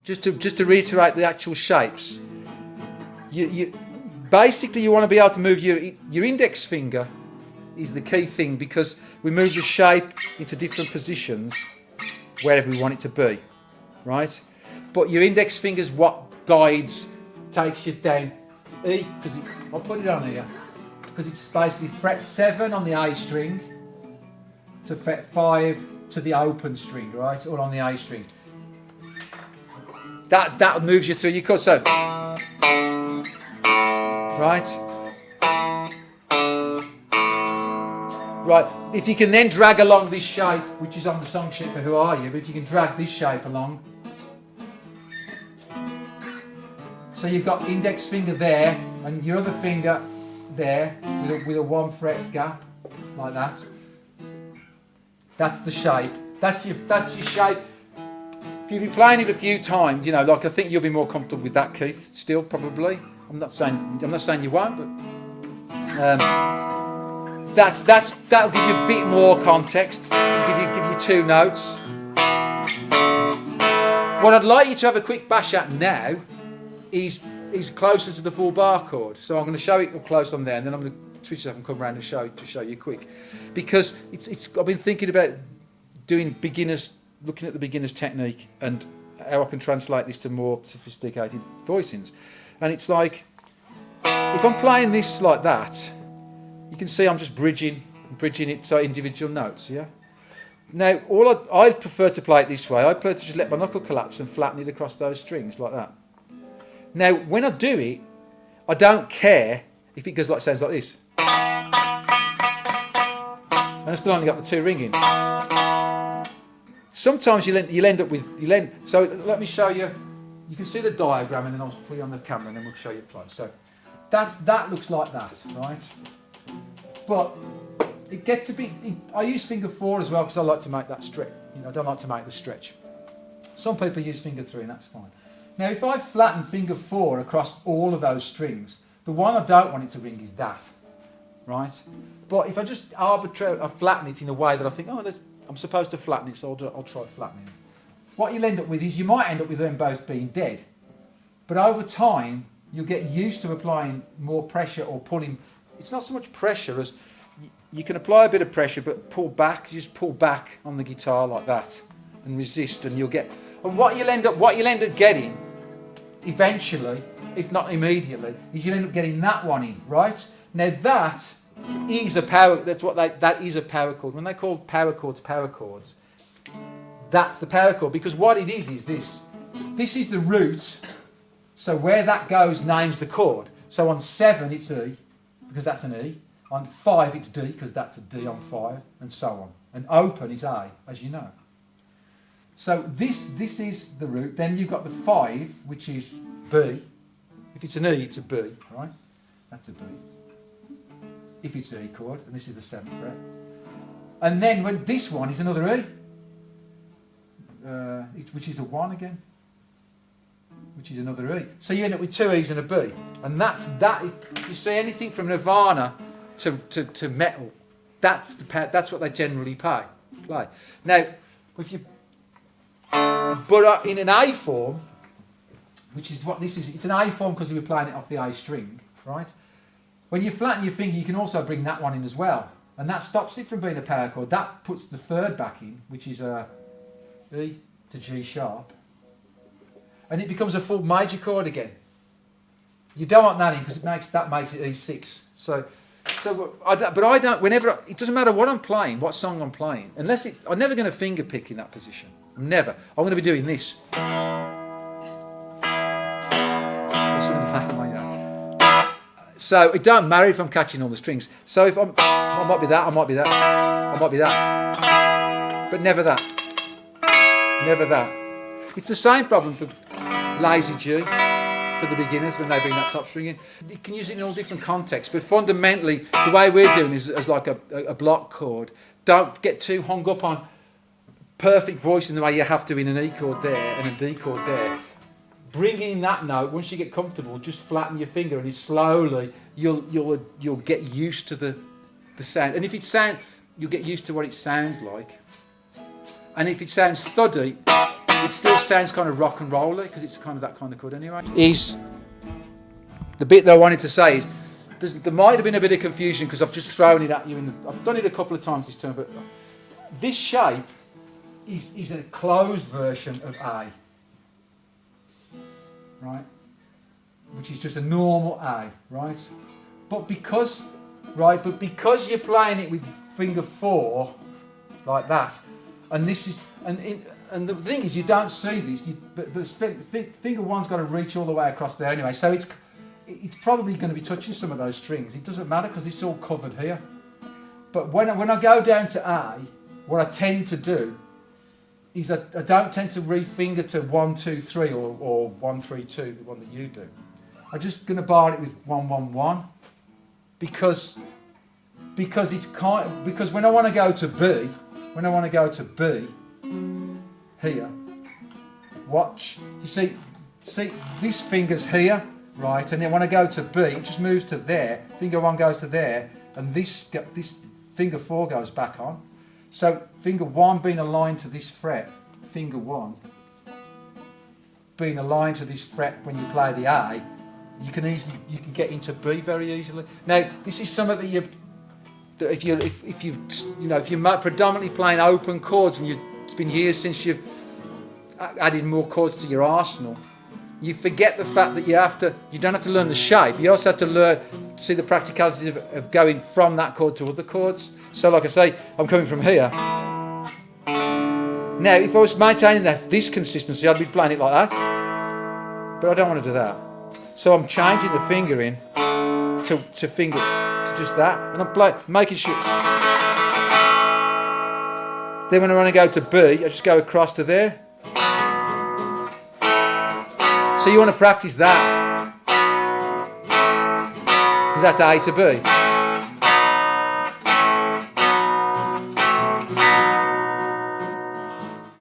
just to reiterate the actual shapes. Basically you want to be able to move your index finger is the key thing, because we move the shape into different positions wherever we want it to be, right? But your index finger's what guides, takes you down E, because I'll put it on here, because it's basically fret 7 on the A string to fret 5 to the open string, right? Or on the A string. That moves you through your chords. So, right? Right. If you can then drag along this shape, which is on the song sheet for Who Are You, but if you can drag this shape along. So you've got index finger there and your other finger there with a 1 fret gap, like that. That's the shape. That's your shape. If you've been playing it a few times, you know, like I think you'll be more comfortable with that, Keith. Still, probably. I'm not saying you won't, but that'll give you a bit more context. Give you 2 notes. What I'd like you to have a quick bash at now is closer to the full bar chord. So I'm going to show it up close on there, and then I'm going to switch it up and come around and show you quick, because I've been thinking about doing beginners, looking at the beginner's technique and how I can translate this to more sophisticated voicings. And it's like, if I'm playing this like that, you can see I'm just bridging it to individual notes, yeah? Now, I prefer to play it this way. I prefer to just let my knuckle collapse and flatten it across those strings like that. Now, when I do it, I don't care if it goes sounds like this. And I still only got the 2 ringing. Sometimes you'll end up with... So let me show you. You can see the diagram, and then I'll put it on the camera and then we'll show you close. So that looks like that, right? But it gets a bit... I use finger 4 as well because I like to make that stretch. You know, I don't like to make the stretch. Some people use finger 3 and that's fine. Now, if I flatten finger 4 across all of those strings, the one I don't want it to ring is that, right? But if I just arbitrarily flatten it in a way that I think, I'm supposed to flatten it, so I'll try flattening it. What you'll end up with is you might end up with them both being dead. But over time, you'll get used to applying more pressure or pulling. It's not so much pressure as you can apply a bit of pressure, but pull back. You just pull back on the guitar like that and resist, and you'll get. And what you'll end up getting eventually, if not immediately, is you'll end up getting that one in, right? Now that is a power. That is a power chord. When they call power chords, that's the power chord, because what it is this. This is the root. So where that goes names the chord. So on 7 it's E, because that's an E. On 5 it's D, because that's a D on 5, and so on. And open is A, as you know. So this is the root. Then you've got the 5, which is B. If it's an E, it's a B, right? That's a B. If it's an E chord, and this is the 7th fret. And then when this one is another E, which is a 1 again, which is another E. So you end up with 2 E's and a B. And that's that. If you see anything from Nirvana to metal, that's what they generally play. Now, if you... But in an A form, which is what this is, it's an A form because we were playing it off the A string, right? When you flatten your finger, you can also bring that one in as well. And that stops it from being a power chord. That puts the 3rd back in, which is a E to G sharp. And it becomes a full major chord again. You don't want that in because that makes it E6. It doesn't matter what I'm playing, what song I'm playing, I'm never going to finger pick in that position. Never. I'm going to be doing this. So it don't matter if I'm catching all the strings. So if I might be that, I might be that, I might be that, but never that. Never that. It's the same problem for lazy G for the beginners when they bring that top string in. You can use it in all different contexts, but fundamentally the way we're doing is as like a block chord. Don't get too hung up on perfect voicing the way you have to in an E chord there and a D chord there. Bring in that note. Once you get comfortable, just flatten your finger, and slowly you'll get used to the sound. And if you'll get used to what it sounds like. And if it sounds thuddy, it still sounds kind of rock and rolly because it's kind of that kind of chord anyway. Is the bit that I wanted to say is there might have been a bit of confusion because I've just thrown it at you. I've done it a couple of times this term, but this shape is a closed version of A, right? Which is just a normal A, right? But because you're playing it with finger 4 like that, and this is and the thing is you don't see this, but finger 1's got to reach all the way across there anyway, so it's probably going to be touching some of those strings. It doesn't matter because it's all covered here. But when I go down to A, what I tend to do is I don't tend to re-finger to 1, 2, 3 or 1, 3, 2, the one that you do. I'm just going to bar it with 1, 1, 1 because when I want to go to B, here, watch. You see this finger's here, right? And then when I go to B, it just moves to there. Finger 1 goes to there, and this finger 4 goes back on. So finger 1 being aligned to this fret, finger 1 being aligned to this fret when you play the A, you can get into B very easily. Now this is something that if you're predominantly playing open chords and it's been years since you've added more chords to your arsenal, you forget the fact that you don't have to learn the shape. You also have to see the practicalities of going from that chord to other chords. So like I say, I'm coming from here. Now, if I was maintaining this consistency, I'd be playing it like that. But I don't want to do that. So I'm changing the fingering to just that, and I'm making sure. Then when I want to go to B, I just go across to there. So you want to practice that, because that's A to B.